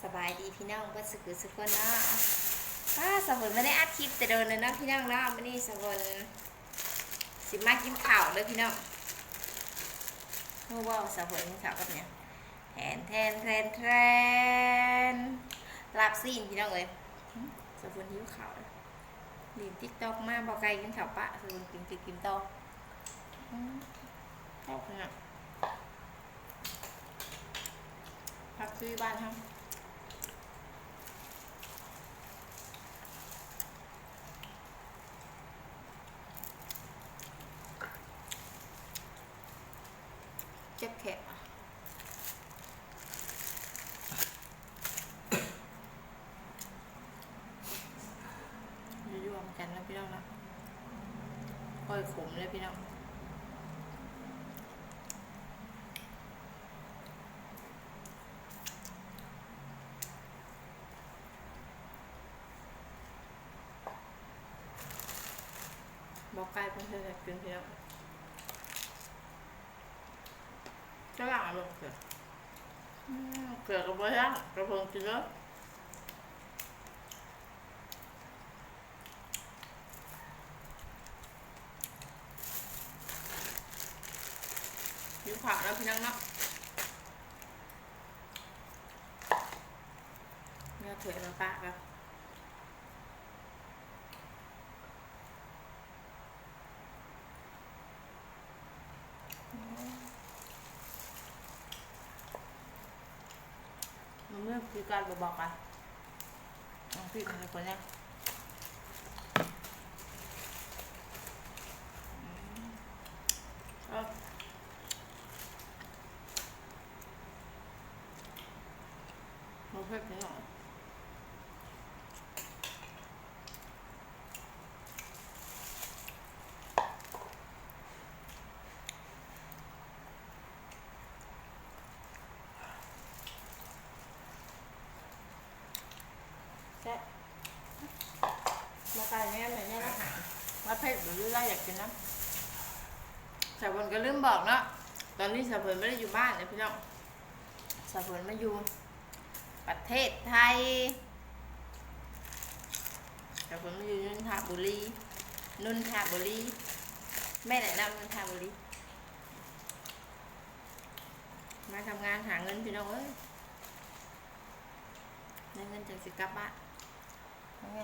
สบายดีพี่น้องก็สุขสุขคนเนาะสาวฝนไม่ได้อัดคลิปแต่โดนเลยเนาะพี่น้องเนาะวันนี้สาวฝนสิมากินข้าวเลยพี่น้องรู้ว่าสาวฝนกินข้าวกับเนี่ยแทนลาบซีนพี่น้องเลยสาวฝนหิวข้าวรีบติ๊กตอกมาบอกไก่กินข้าวปะสาวฝนกินโตชอบขนาดพักซื้อบ้านครับเจ็บแขนยั่วๆกันนะพี่น้องนะค่อยขมเลยพี่น้องบอกไก่เพื่อนจะกินพี่น้องจะหลังลงเกลือกับเบอร์ย่างกระเพงกินแล้วยิ้มขวาแล้วพี่น้องเนาะเนื้อเถื่อนมาปะกันมันเมื่อคือการบอกกันพี่เป็นคนนี้มันเพิ่มนิดหน่อยมาตายแม่เลยเนี่ยนะว่าเพชรหรืออะไรอยากกินน้ำสาวฝนก็ลืมบอกเนาะตอนนี้สาวฝนไม่ได้อยู่บ้านเลยพี่น้องสาวฝนมาอยู่ประเทศไทยสาวฝนมาอยู่นนทบุรีแม่แนะนำนนทบุรีมาทำงานหาเงินพี่น้องเอ้ยได้เงินจากสิกลับบ้านไง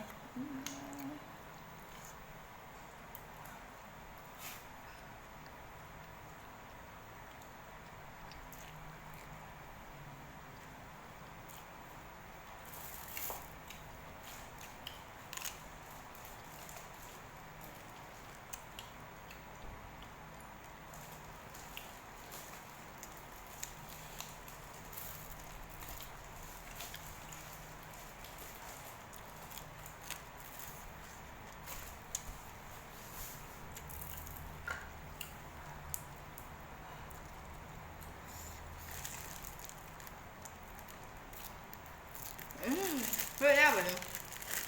เพื่อแล้วแบบ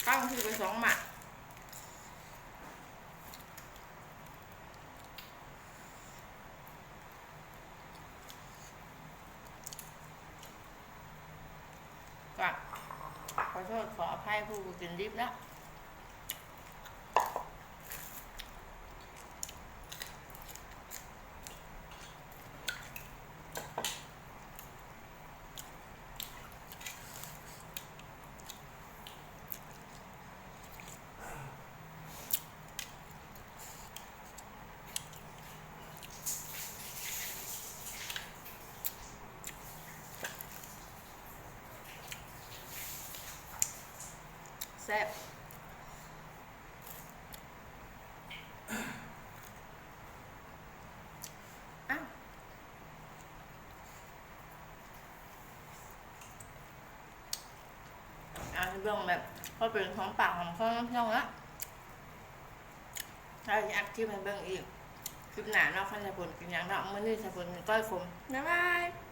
ตั้งคือไป2 หมัดก็ขอโทษขออภัยผู้กินดิบแล้วแซ่บเรื่องแบบพอเป็นของปากของข้าวน้องละถ้าอยากคลิปให้เบิ่งอีกคลิปหนาเนาะข้าวสารผลกินอย่างเนาะมื้อนี้สารผลก้อยขมบ๊ายบาย